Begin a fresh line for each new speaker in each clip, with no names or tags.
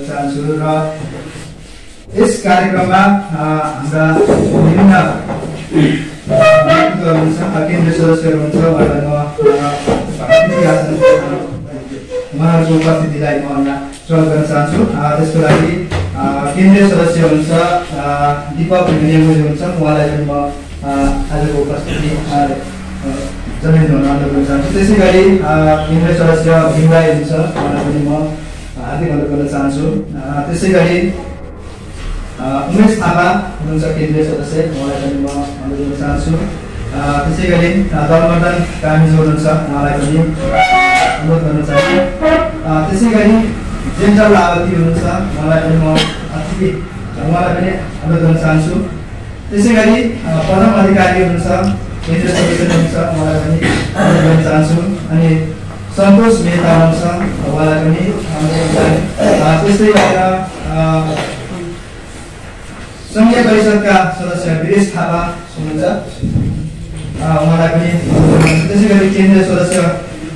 चाहन्छु र यस कार्यक्रममा हाम्रा विभिन्न व्यक्तित्वहरू हुनुहुन्छ, केन्द्रीय सदस्यहरू हुनुहुन्छ, उहाँहरूको उपस्थितिलाई म यहाँ स्वागत गर्न चाहन्छु। त्यसको लागि केन्द्रीय सदस्य हुनुहुन्छ दीपक नेङ्गुले हुनुहुन्छ, उहाँलाई पनि म आजको उपस्थिति जनाइदिनु हुन अनुरोध गर्न चाहन्छु। त्यसै गरी केन्द्रीय सदस्य भीमराई हुनुहुन्छ, उहाँलाई पनि म हार्दिक अनुरोध गर्न चाहन्छु। त्यसै गरी उमेश थापा हुनुहुन्छ केन्द्रीय सदस्य, उहाँलाई पनि म अनुरोध गर्न चाहन्छु। त्यसै गरी दलवर्धन कामिज हुनुहुन्छ, उहाँलाई पनि अनुरोध गर्न चाहन्छु। त्यसै गरी जेन्टल लावती हुनुहुन्छ, उहाँलाई पनि म उहाँलाई पनि अनुरोध गर्न चाहन्छु। त्यसै गरी पदम अधिकारी हुनुहुन्छ, केन्द्रीय सदस्य हुनुहुन्छ, उहाँलाई पनि अनुरोध गर्न चाहन्छु। अनि सन्तोष मेहता हुनुहुन्छ, उहाँलाई पनि अनुरोध गर्न चाहन्छु। त्यस्तै गरेर सङ्घीय परिषदका सदस्य वीरेश थापा हुनुहुन्छ, उहाँलाई पनि अनुरोध गर्न। त्यसै गरी केन्द्रीय सदस्य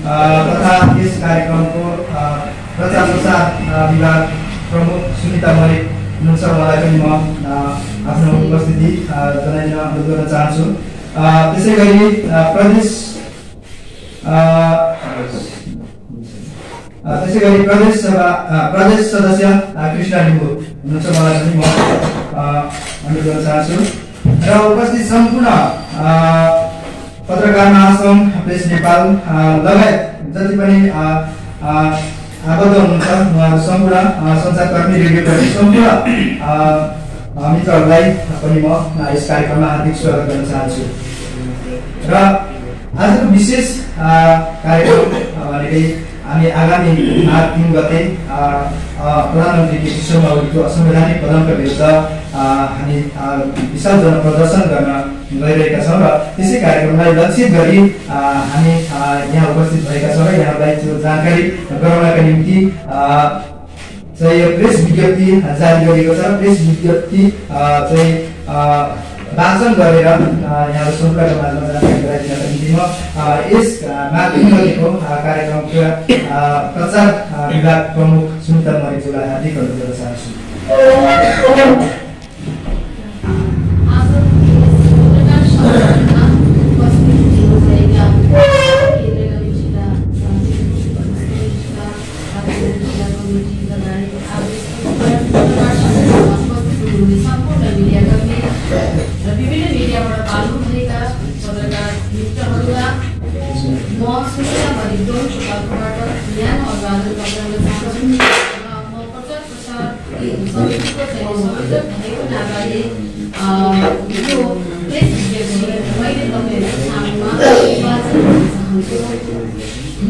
तथा यस कार्यक्रमको प्रचार प्रसार विभाग प्रमुख सुनिता मलिक हुनुहुन्छ, उहाँलाई पनि म आफ्नो उपस्थिति जनाइदिन अनुरोध गर्न चाहन्छु। त्यसै गरी प्रदेश सदस्य कृष्ण लिम्बू हुनुहुन्छ, उहाँलाई पनि म अनुरोध गर्न चाहन्छु। र उपस्थित सम्पूर्ण पत्रकार महासङ्घ, प्रेस नेपाल लगायत जति पनि आबद्ध हुनुहुन्छ उहाँहरू सम्पूर्ण सञ्चारकर्मी, रेडियोकर्मी सम्पूर्ण मित्रहरूलाई पनि म यस कार्यक्रममा हार्दिक स्वागत गर्न चाहन्छु। र आजको विशेष कार्यक्रम भनेकै हामी आगामी माघ 3 गते प्रधानमन्त्री केपी शर्मा ओलीको असंवैधानिक कदमका विरुद्ध हामी विशाल जनप्रदर्शन गर्न गइरहेका छौँ र त्यसै कार्यक्रमलाई लक्षित गरी हामी यहाँ उपस्थित भएका छौँ र यहाँलाई त्यो जानकारी गराउनका निम्ति चाहिँ यो प्रेस विज्ञप्ति जारी गरिएको छ। प्रेस विज्ञप्ति चाहिँ वाचन गरेर यहाँ सम्पूर्णको माझमा जानकारी गराइदिनका निम्ति म यस माघ 3 गतेको कार्यक्रमका प्रचार विभाग प्रमुख सुनिता मलिकज्यूलाई हार्दिक अनुरोध गर्न चाहन्छु।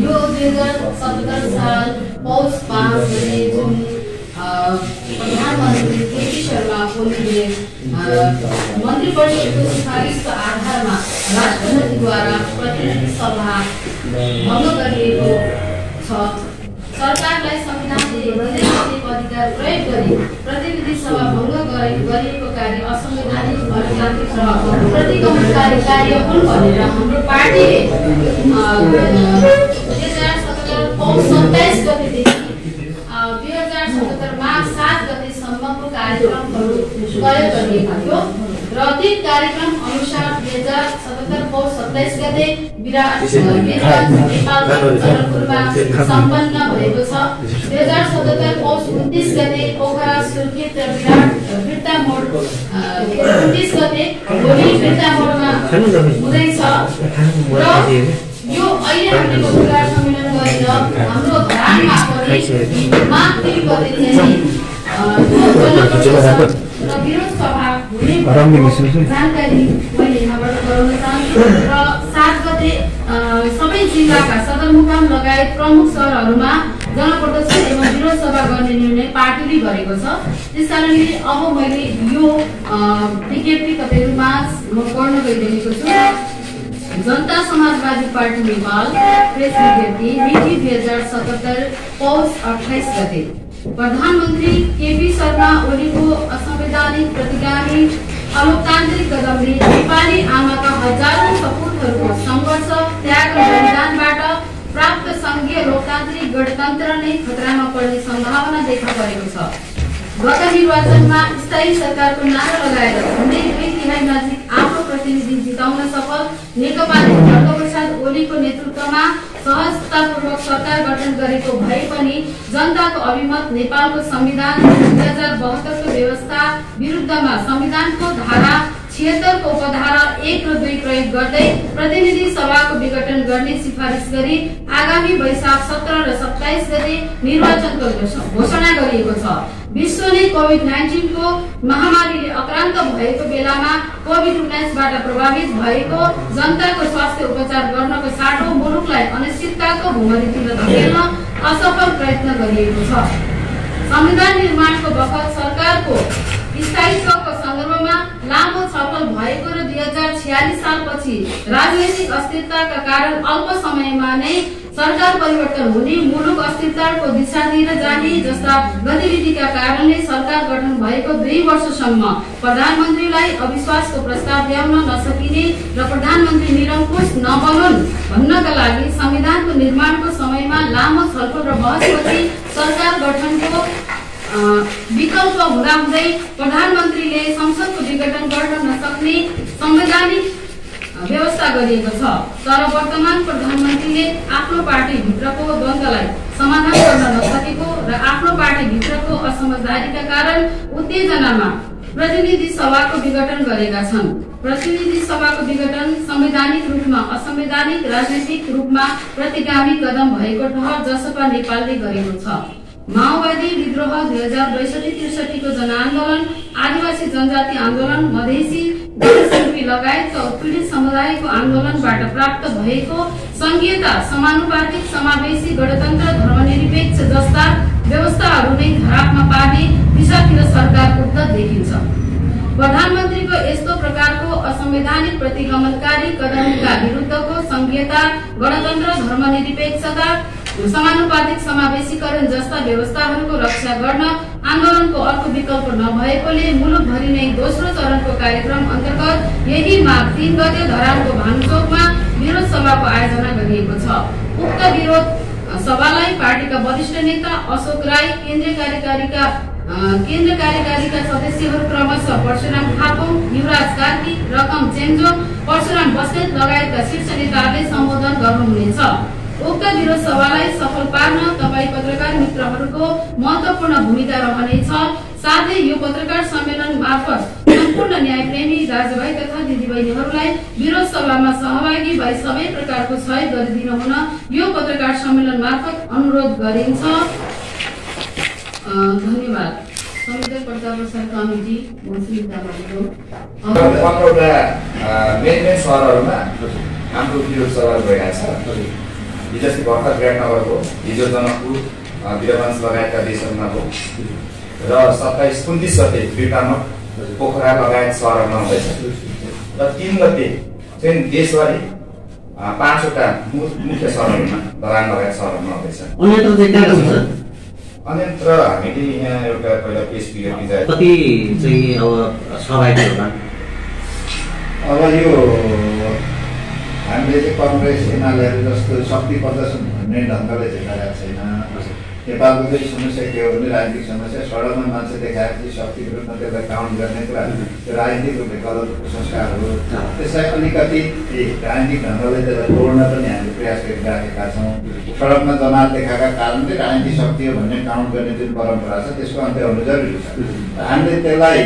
यो 2017 साल पौष 5 गते जुन प्रधानमन्त्री केपी शर्मा ओलीले मन्त्री परिषदको सिफारिसको आधारमा राष्ट्रपतिद्वारा प्रतिनिधि सभा भङ्ग गरिएको छ। सरकारलाई संविधानले दिँदै गरेको अधिकार प्रयोग गरी प्रतिनिधि सभा भङ्ग गरिएको कार्य असंवैधानिक, अराजकतान्त्रिक र प्रतिगमनकारी कार्य हुन् भनेर हाम्रो पार्टीले 2017 पौष 27 गतेदेखि 2077 माघ 7 गतेसम्मको कार्यक्रमहरू तय गरिएको थियो र ती कार्यक्रम अनुसार 2077 पौष 27 गते विराट जनकपुरमा सम्पन्न भएको छ। 2077 पौष 29 गते पोखरा सुर्खेत र बिर्ता मोड 29 गते भोलि बिर्ता मोडमा हुँदैछ र यो अहिले हामीले पत्रकार सम्मेलन गरेर हाम्रो घरानमा पनि माघ 3 गते चाहिँ र विरोध सभा हुने जानकारी मैले यहाँबाट गराउन चाहन्छु। र 7 गते सबै जिल्लाका सदरमुकाम लगायत प्रमुख सहरहरूमा जनप्रदर्शन एवं विरोध सभा गर्ने निर्णय पार्टीले गरेको छ। त्यसकारणले अब मैले यो विज्ञप्ति तपाईँहरूमा म पढ्न गइरहेको छु। जनता समाजवादी पार्टी नेपाल प्रेस विज्ञप्ति मिति 2077 पौष 28 गते प्रधानमन्त्री केपी शर्मा ओलीको असंवैधानिक, प्रतिगामी, अलोकतान्त्रिक कदमले नेपाली आमाका हजारौं सपुतहरूको संघर्ष, त्याग र बलिदानबाट प्राप्त संघीय लोकतान्त्रिक गणतन्त्र नै खतरामा पर्ने सम्भावना देखा परेको छ। गत निर्वाचनमा स्थायी सरकारको नारा लगाएर झन्डै 2/3 नजिक आफ्नो प्रतिनिधि जिताउन सफल नेकपाले खड्गप्रसाद ओलीको नेतृत्वमा सहजतापूर्वक सरकार गठन गरेको भए पनि जनताको अभिमत नेपालको संविधान 2072 को व्यवस्था विरुद्धमा संविधानको धारा 76 को उपधारा 1 र 2 प्रयोग गर्दै प्रतिनिधि सभाको विघटन गर्ने सिफारिस गरी आगामी वैशाख 17 र 27 गते निर्वाचनको घोषणा गरिएको छ। विश्वले कोभिड-19 को महामारीले आक्रान्त भएको बेलामा कोभिड-19 बाट प्रभावित भएको जनताको स्वास्थ्य उपचार गर्नको साटो मुलुकलाई अनिश्चितताको भुमरीतिर धकेल्न असफल प्रयत्न गरिएको छ। संविधान निर्माणको बखत सरकारको स्थायित्वको सन्दर्भमा लामो छलफल भएको र 2046 सालपछि राजनैतिक अस्थिरताका कारण अल्प समयमा नै सरकार परिवर्तन हुने, मुलुक अस्थिरताको दिशातिर जाने जस्ता गतिविधिका कारणले सरकार गठन भएको 2 वर्षसम्म प्रधानमन्त्रीलाई अविश्वासको प्रस्ताव ल्याउन नसकिने र प्रधानमन्त्री निरङ्कुश नबनुन् भन्नका लागि संविधानको निर्माणको समयमा लामो छलफल र बहसपछि सरकार गठनको विकल्प हुँदाहुँदै प्रधानमन्त्रीले संसदको विघटन गर्न नसक्ने संवैधानिक व्यवस्था गरिएको छ। तर वर्तमान प्रधानमन्त्रीले आफ्नो पार्टी भित्रको द्वन्द्वलाई समाधान गर्न नसकेको र आफ्नो पार्टी भित्रको असमझदारीका कारण उत्तेजनामा प्रतिनिधि सभाको विघटन गरेका छन्। प्रतिनिधि सभाको विघटन संवैधानिक रूपमा असंवैधानिक, राजनैतिक रूपमा प्रतिगामी कदम भएको ठहर जसपा नेपालले गरेको छ। माओवादी विद्रोह 2062-63 को जनआन्दोलन, आदिवासी जनजाति आन्दोलन, मधेसी जनशिल्पी लगायतका उत्पीडित समुदायको आन्दोलनबाट प्राप्त भएको संघीयता, समानुपातिक, समावेशी, गणतन्त्र, धर्मनिरपेक्ष जस्ता व्यवस्थाहरू नै धरापमा पार्ने दिशातिर सरकार उद्यत देखिन्छ। प्रधानमन्त्रीको यस्तो प्रकारको असंवैधानिक प्रतिगमनकारी कदमका विरुद्धको संघीयता, गणतन्त्र, धर्मनिरपेक्षता, समानुपातिक समावेशीकरण जस्ता व्यवस्थाहरूको रक्षा गर्न आन्दोलनको अर्को विकल्प नभएकोले मुलुकभरि नै दोस्रो चरणको कार्यक्रम अन्तर्गत यही माघ 3 गते धरानको भानुचोकमा विरोध सभाको आयोजना गरिएको छ। उक्त विरोध सभालाई पार्टीका वरिष्ठ नेता अशोक राई, केन्द्रीय कार्यकारिणीका सदस्यहरू क्रमशः परशुराम थापौं, युवराज कार्की, रकम चेम्जो, परशुराम बस्नेत लगायतका शीर्ष नेताहरूले सम्बोधन गर्नुहुनेछ। उक्त विरोध सभालाई सफल पार्न तपाईँ पत्रकार मित्रहरूको महत्वपूर्ण भूमिका रहनेछ। साथै यो पत्रकार सम्मेलन मार्फत सम्पूर्ण न्यायप्रेमी दाजुभाइ तथा दिदीबहिनीहरूलाई विरोध सभामा सहभागी भई सबै प्रकारको सहयोग गरिदिनु हुन यो पत्रकार सम्मेलन मार्फत अनुरोध गरिन्छ। धन्यवाद। संविधान प्रचार प्रसार कमिटी
मेन सहरहरूमा हाम्रो विरोध सभा भइरहेको छ। हिजो अस्ति भर्खर विराटनगरको, हिजो जनकपुर, वीरगञ्ज लगायतका देशहरूमा हो र 27-29 गते बिरटामोड, पोखरा लगायत सहरहरूमा हुँदैछ र 3 गते चाहिँ देशभरि 5वटा मुख्य सहरहरूमा, दराङ लगायत सहरहरूमा हुँदैछ। अन्यत्र हामीले यहाँ एउटा पहिला प्रेस पिरियड दिन्छ।
कति चाहिँ अब सहभागी होला?
अब यो हामीले चाहिँ कङ्ग्रेस एमालेहरू जस्तो शक्ति प्रदर्शन भन्ने ढङ्गले चाहिँ गरेका छैन। नेपालको चाहिँ समस्या के हो भने राजनीतिक समस्या, सडकमा मान्छे देखाएपछि शक्ति विरुद्ध त्यसलाई काउन्ट गर्ने कुरा त्यो राजनीतिक रूपले गलत संस्कार हो। त्यसलाई अलिकति राजनीतिक ढङ्गले त्यसलाई तोड्न पनि हामीले प्रयास गरिराखेका छौँ। सडकमा जमात देखाएका कारणले राजनीतिक शक्ति हो भन्ने काउन्ट गर्ने जुन परम्परा छ त्यसको अन्त्य हुनु जरुरी छ। हामीले त्यसलाई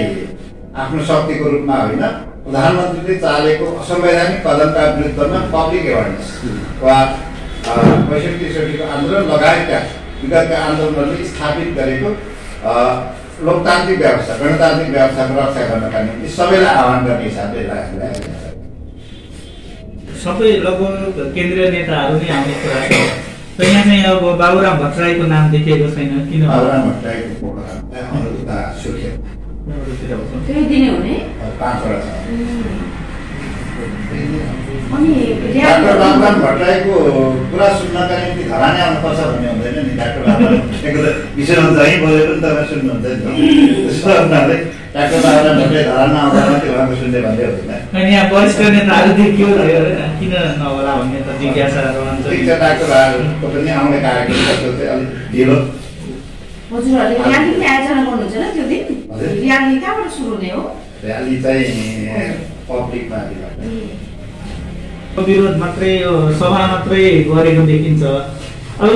आफ्नो शक्तिको रूपमा होइन, प्रधानमन्त्रीले चालेको असंवैधानिक कदमका विरुद्धमा पब्लिक एवेरनेस वा 65-63 को आन्दोलन लगायतका विगतका आन्दोलनहरूले स्थापित गरेको लोकतान्त्रिक व्यवस्था, गणतान्त्रिक व्यवस्थाको रक्षा गर्नका निम्ति सबैलाई आह्वान गर्ने हिसाबले
सबै लगभग केन्द्रीय नेताहरू नै आउने कुरा छ। त यहाँ चाहिँ अब बाबुराम भट्टराईको नाम देखिएको छैन किन?
बाबुराम भट्टराईको
त्यही दिने हुने
5 वटा छ। डाक्टर बाबुराम भट्टराईको कुरा सुन्नका निम्ति धरानी आउनुपर्छ भन्ने हुँदैन नि। डाक्टर बाबुराम भट्टराईको त विषयमा जहीँ बोले पनि तपाईँ सुन्नुहुन्छ नि। त्यसो हुनाले डाक्टर बाबुराम भट्टराई धरानमा आउँदा मात्रै उहाँको सुन्ने भन्ने हुँदैन।
अनि यहाँ वरिष्ठ नेताहरू देखियो किन नहोला भन्ने त जिज्ञासा रहन्छ।
ठिक छ, डाक्टर बाबुरामको पनि आउने कार्यक्रम जस्तो चाहिँ अलिक ढिलो।
हजुरहरूले र्याली पनि आयोजना गर्नुहुन्छ र त्यो दिन? र्याली कहाँबाट सुरु हुने हो?
र्याली चाहिँ पब्लिकमा
विरोध मात्रै सभा मात्रै गरेको देखिन्छ। अब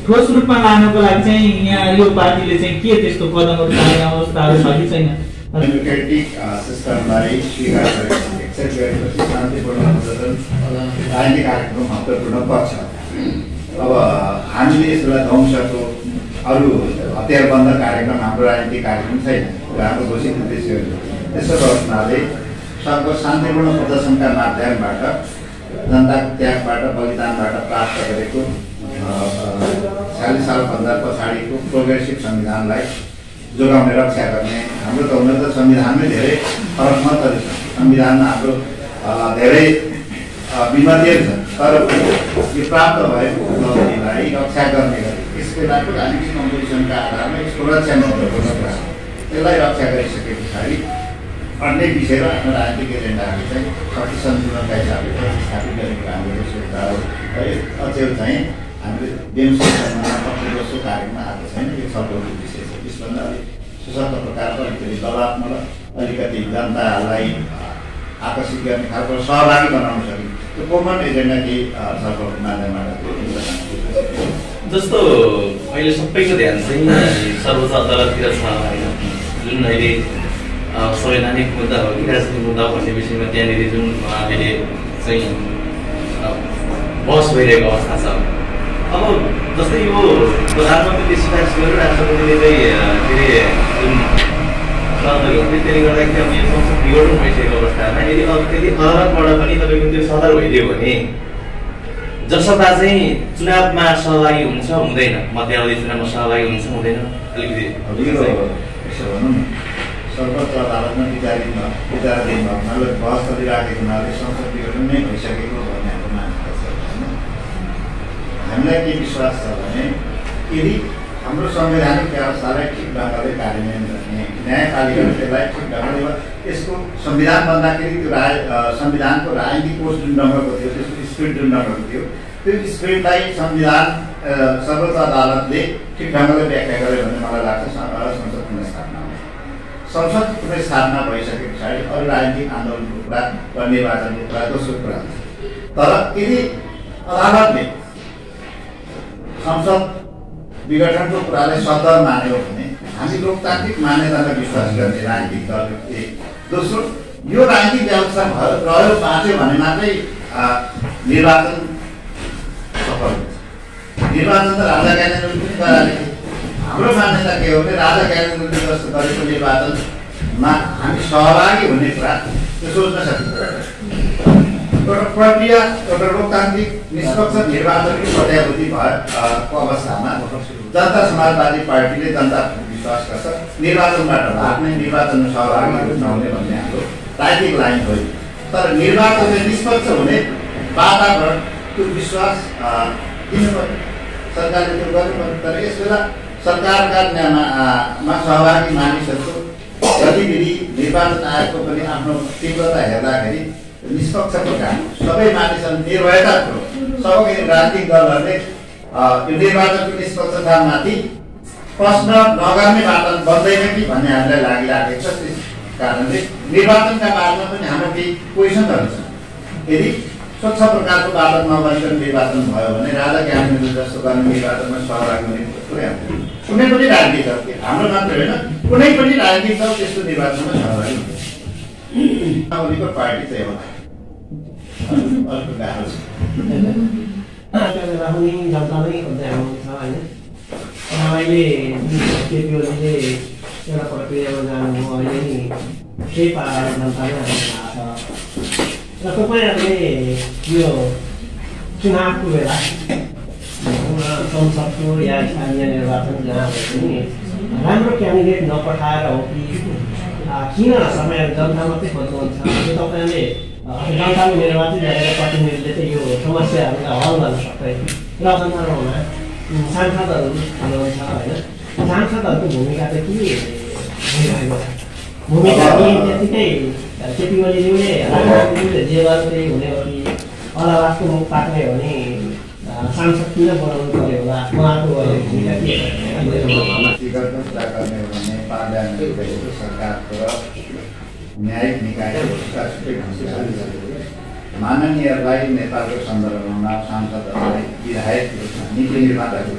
ठोस रूपमा लानको लागि चाहिँ यहाँ यो पार्टीले चाहिँ के त्यस्तो कदमहरू चाल्ने अवस्थाहरू छ कि छैन?
डेमोक्रेटिक सिस्टमलाई स्वीकार गरेपछि एक्सेप्ट गरेपछि शान्तिपूर्ण प्रदर्शन राजनीतिक कार्यक्रम महत्त्वपूर्ण पक्ष। अब हामीले यसलाई ध्वंसको अरू हतियारबन्द कार्यक्रम हाम्रो राजनीतिक कार्यक्रम छैन, हाम्रो घोषित उद्देश्य हो। त्यसो हुनाले सबको शान्तिपूर्ण प्रदर्शनका माध्यमबाट जनताको त्यागबाट बलिदानबाट प्राप्त गरेको 46 सालभन्दा पछाडिको प्रोग्रेसिभ संविधानलाई जोगाउने रक्षा गर्ने। हाम्रो त हुन त संविधानमै धेरै फरक मतहरू छ, संविधानमा हाम्रो धेरै विमतिहरू छन्, तर यो प्राप्त भएको उपलब्धिलाई रक्षा गर्ने गरी यस बेलाको राजनीतिक कम्पोजिसनका आधारमा यसको रक्षा महत्त्वपूर्ण कुरा। त्यसलाई रक्षा गरिसके पछाडि अन्य विषयमा आफ्नो राजनीतिक एजेन्डाहरू चाहिँ शक्ति सन्तुलनका हिसाबले स्थापित गरेको हाम्रो सुविधा हो। अझै चाहिँ हामीले डेमोक्रेसीमा दोस्रो कार्यक्रममा आएको छैन, यो छलफलको विषय छ। यसभन्दा अलिक सशक्त प्रकारको अलिकति दलात्मक अलिकति जनतालाई आकर्षित गर्ने खालको सहभागी बनाउन सकिन्छ त्यो कमन एजेन्डा केही छलफलको माध्यमबाट
जस्तो अहिले सबैको ध्यान चाहिँ सर्वोच्च अदालततिर छ होइन, जुन अहिले संवैधानिक मुद्दा हो कि राजनीतिक मुद्दा भन्ने विषयमा त्यहाँनिर जुन अहिले चाहिँ बहस भइरहेको अवस्था छ। अब जस्तै यो प्रधानमन्त्रीले सिफारिस गरेर राष्ट्रपतिले चाहिँ के अरे जुन त्यसले गर्दाखेरि अब यो संसद बिगडन भइसकेको अवस्थामा यदि अब त्यति अदालतबाट पनि तपाईँको त्यो सदर भइदियो भने जनसभा चाहिँ चुनावमा सहभागी हुन्छ हुँदैन, मध्यावधि चुनावमा सहभागी हुन्छ हुँदैन, अलिकति
यसो भनौँ न सर्वोच्च अदालतमा विचाराधीन हुनाले बहस गरिराखेको हुनाले संसद विघटन नै भइसकेको भन्ने हाम्रो मान्यता छ होइन। हामीलाई के विश्वास छ भने यदि हाम्रो संवैधानिक व्यवस्थालाई ठिक ढङ्गले कार्यान्वयन गर्ने, न्यायपालिकाले त्यसलाई ठिक ढङ्गले यसको संविधान बन्दाखेरि त्यो संविधानको राजनीतिक कोष जुन ढङ्गको थियो, त्यसको स्पिरिट जुन ढङ्गको थियो, त्यो स्पिरिटलाई संविधान सर्वोच्च अदालतले ठिक ढङ्गले व्याख्या गर्यो भने मलाई लाग्छ संसद पुनर्स्थापना हुन्छ। संसद पुनर्स्थापना भइसके पछाडि अरू राजनीतिक आन्दोलनको कुरा र निर्वाचनको कुरा दोस्रो कुरा हुन्छ। तर यदि अदालतले संसद विघटनको कुरालाई सदर मान्यो भने हामी लोकतान्त्रिक मान्यतालाई विश्वास गर्ने राजनीतिक दल एक। दोस्रो, यो राजनीतिक व्यवस्था रह्यो बाँच्यो भने मात्रै निर्वाचन सफल हुन्छ। निर्वाचन त राजा ज्ञानेन्द्रले पनि गराले हाम्रो मान्यता के हो भने राजा ज्ञानेन्द्रले जस्तो गरेको निर्वाचनमा हामी सहभागी हुने कुरा त्यो सोच्न सकिन्छ। एउटा प्रक्रिया एउटा लोकतान्त्रिक निष्पक्ष निर्वाचनको पर्यावृत्ति भएको अवस्थामा जनता समाजवादी पार्टीले जनता विश्वास गर्छ निर्वाचनबाट भाग्ने, निर्वाचनमा सहभागी नहुने भन्ने हाम्रो राजनीतिक लाइन हो। तर निर्वाचनले निष्पक्ष हुने वातावरण त्यो विश्वास दिनुपर्यो, सरकारले त्यो गर्नुपर्यो। तर यस बेला सरकारका सहभागी मानिसहरूको गतिविधि निर्वाचन आयोगको पनि आफ्नो तीव्रता हेर्दाखेरि निष्पक्ष प्रकार सबै मानिसहरू निर्भयतापूर्वक सबै राजनीतिक दलहरूले यो निर्वाचनको निष्पक्षतामाथि प्रश्न नगर्ने वातावरण बन्दैन कि भन्ने हामीलाई लागिराखेको छ। त्यस कारणले निर्वाचनका बारेमा पनि हाम्रो केही क्वेसनहरू छन्। यदि स्वच्छ प्रकारको वातावरण नबनिकन निर्वाचन भयो भने राजा ज्ञानेन्द्र जस्तो गर्ने निर्वाचनमा सहभागी हुने कुरै आउँदैन। कुनै पनि राजनीतिक दल, हाम्रो मात्र होइन कुनै पनि राजनीतिक दल त्यस्तो निर्वाचनमा सहभागी हुन्छ। पार्टी चाहिँ एउटा अर्को गाह्रो छ।
राहुनी जनता नै खोज्दै आउनुहुन्छ होइन। अहिले केपी ओलीले एउटा प्रक्रियामा जानुभयो, अहिले नि केही पारा जनता नै आउनु भएको छ र तपाईँहरूले यो चुनावको बेला संसदको या स्थानीय निर्वाचन जहाँ पनि राम्रो क्यान्डिडेट नपठाएर हो कि किन समय जनता मात्रै खोज्नुहुन्छ? तपाईँहरूले जनताको निर्वाचित गरेर प्रतिनिधिले चाहिँ यो समस्याहरूलाई हल गर्न सक्दैन र जनतामा सांसदहरू हुनुहुन्छ होइन सांसदहरूको भूमिका चाहिँ के भइरहेको छ भूमिका त्यतिकै केपी ओलीज्यूले राजनीतिज्यूले जे गर्नु त्यही हुने हो कि अलावासको मुख पाक्ने हो भने सांसद किन बनाउनु पर्यो होला उहाँको भूमिका के
व्यक्तिगत कुरा गर्ने हो भने पार्लियामेन्ट सरकारको न्यायिक निकायको माननीयहरूलाई नेपालको सन्दर्भमा सांसदहरूलाई विधायक नीति निर्माताको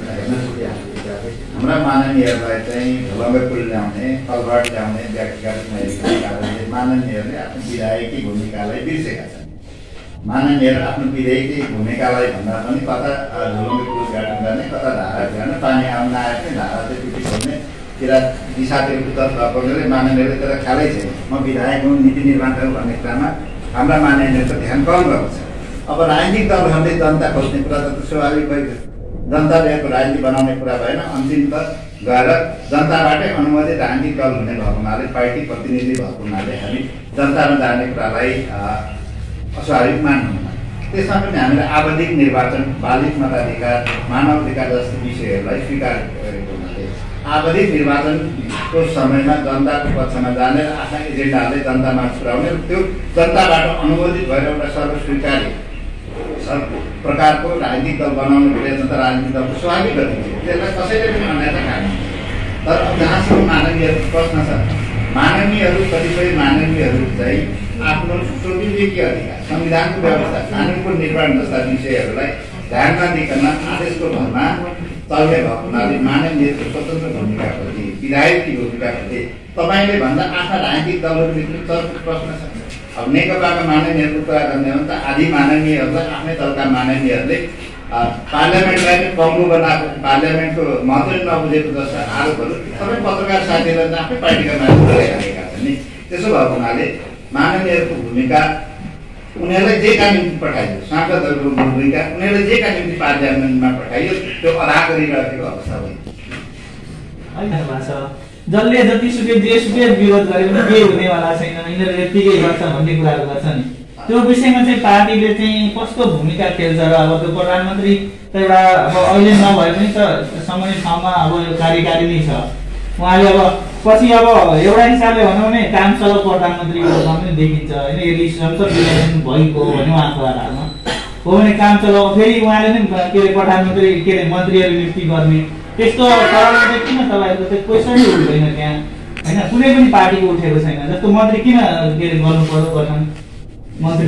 हाम्रा माननीयहरूलाई चाहिँ ढुलङ्गे पुल ल्याउने कलभर्ट ल्याउने व्यक्तिगत कारणले माननीयहरूले आफ्नो विधायकी भूमिकालाई बिर्सेका छन् माननीयहरू आफ्नो विधायकी भूमिकालाई भन्दा पनि कता ढुलङ्गे पुल उद्घाटन गर्ने कता धारा गर्ने पानी आउन आएको धारा चाहिँ टुटी खोल्ने किरा दिशातिर उत्तर लगाउनेले माननीयहरूले त्यसलाई ख्यालै छैन म विधायक हुँ नीति निर्माता हुँ भन्ने कुरामा हाम्रा माननीयहरूको ध्यान कम गर्छ अब राजनीतिक दलहरूले जनता खोज्ने कुरा त स्वाभाविक भयो जनताले राजनीति बनाउने कुरा भएन अन्तिम त गएर जनताबाटै अनुमोदित राजनीतिक दल हुने भएको हुनाले पार्टी प्रतिनिधि भएको हुनाले हामी जनतामा जाने कुरालाई अस्वाभाविक मान्नुहुन्न त्यसमा पनि हामीले आवधिक निर्वाचन बालिक मताधिकार मानव अधिकार जस्तो विषयहरूलाई स्वीकार गरेको हुनाले आवधिक निर्वाचनको समयमा जनताको पक्षमा जाने आफ्ना एजेन्डाहरूले जनतामा पुर्याउने त्यो जनताबाट अनुमोदित भएर एउटा सर्वस्वीकार्य प्रकारको राजनीतिक दल बनाउने प्रयत्न त राजनीतिक दलको स्वाभाविक गतिविधि त्यसलाई कसैले पनि अन्यथा खानु तर जहाँसम्म मानवीयहरूको प्रश्न छ माननीयहरू कतिपय माननीयहरू चाहिँ आफ्नो स्वविवेकी अधिकार संविधानको व्यवस्था कानुनको निर्माण जस्ता विषयहरूलाई ध्यानमा दिइकन आदेशको भरमा चल्ने भएको हुनाले माननीयहरूको स्वतन्त्र भूमिकाप्रति विधायकी भूमिकाप्रति तपाईँले भन्दा आफ्ना राजनीतिक दलहरूभित्र चर्को प्रश्न छ अब नेकपाका माननीयहरूको कुरा गर्ने हो भने त आदि माननीयहरूलाई आफ्नै दलका माननीयहरूले पार्लियामेन्टलाई पनि कङ्गो बनाएको पार्लियामेन्टको महत्त्व नबुझेको जस्ता आरोपहरू सबै पत्रकार साथीहरूले आफ्नै पार्टीका मानिसहरूले राखेका छन् नि त्यसो भएको हुनाले माननीयहरूको भूमिका उनीहरूलाई जेका निम्ति पठाइयो सांसदहरूको भूमिका उनीहरूले जेका निम्ति पार्लियामेन्टमा पठाइयो त्यो अदा गरिरहेको अवस्था भयो
जसले जतिसुकै जेसुकै विरोध गरे पनि केही हुनेवाला छैन यिनीहरूले यत्तिकै गर्छ भन्ने कुराहरू गर्छ नि त्यो विषयमा चाहिँ पार्टीले चाहिँ कस्तो भूमिका खेल्छ र अब त्यो प्रधानमन्त्री त एउटा अब अहिले नभए पनि त समय ठाउँमा अब कार्यकारिणी छ उहाँले अब पछि अब एउटा हिसाबले भनौँ भने काम चलाउ प्रधानमन्त्रीको रूपमा पनि देखिन्छ होइन यदि संसद निर्वाचन भएको हो भने उहाँको आधारमा हो भने काम चलाउ फेरि उहाँले नै के अरे प्रधानमन्त्री के अरे मन्त्रीहरू नियुक्ति गर्ने त्यस्तो कारणले चाहिँ किन तपाईँहरूको चाहिँ क्वेसनै उठ्दैन त्यहाँ होइन कुनै पनि पार्टीको उठेको छैन जस्तो मन्त्री किन के अरे गर्नु पर्यो गठन मन्त्री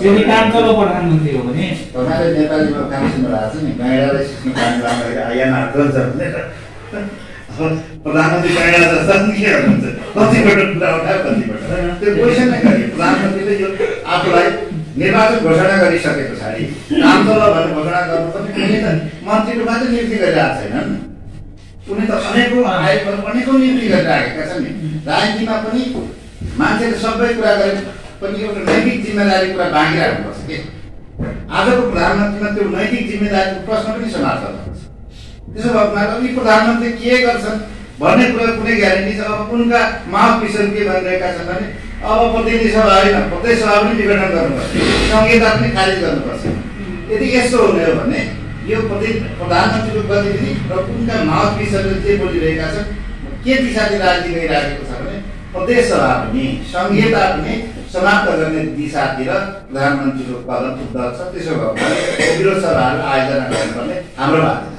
यदि काम चलाउ प्रधानमन्त्री हो भने
तपाईँले नेपालीमा काम सुन्नुभएको छ नि गैँडालाई सिस्नु पानी लाउँदाखेरि आयाना गर्छ भनेर प्रधानमन्त्री गैँडा जस्ता के हुन्छ कतिपल्ट कुरा उठायो कतिपल्ट त्यो क्वेसन नै गरे प्रधानमन्त्रीले यो आफूलाई निर्वाचन घोषणा गरिसके पछाडि काम चलाउ भनेर घोषणा गर्नु पनि मिलेन मन्त्रीको मात्रै नियुक्ति गरिरहेको छैनन् उनी त अनेकौँ आयोगहरू अनेकौँ नियुक्ति गरिराखेका छन् नि राजनीतिमा पनि मान्छेले सबै कुरा गरे पनि एउटा नैतिक जिम्मेदारी कुरा बाँकी राख्नुपर्छ के आजको प्रधानमन्त्रीमा त्यो नैतिक जिम्मेदारीको प्रश्न पनि समाप्त गर्नुपर्छ त्यसो भएको यी प्रधानमन्त्री के गर्छन् भन्ने कुरा कुनै ग्यारेन्टी छ अब उनका माउथपिसहरू के भनिरहेका छन् भने अब प्रतिनिधि सभा होइन प्रदेश सभा पनि विघटन गर्नुपर्छ संहिता पनि खारिज गर्नुपर्छ यदि यस्तो हुने हो भने यो प्रधानमन्त्रीको गतिविधि र उनका माउथपिसहरूले जे बोलिरहेका छन् के दिशातिर राजनीति गइरहेको छ भने प्रदेश सभा पनि संहिता पनि समाप्त गर्ने दिशातिर प्रधानमन्त्रीको कदम उद्धत छ त्यसो भएको विरोध सभाहरू आयोजना गर्नुपर्ने हाम्रो बाध्यता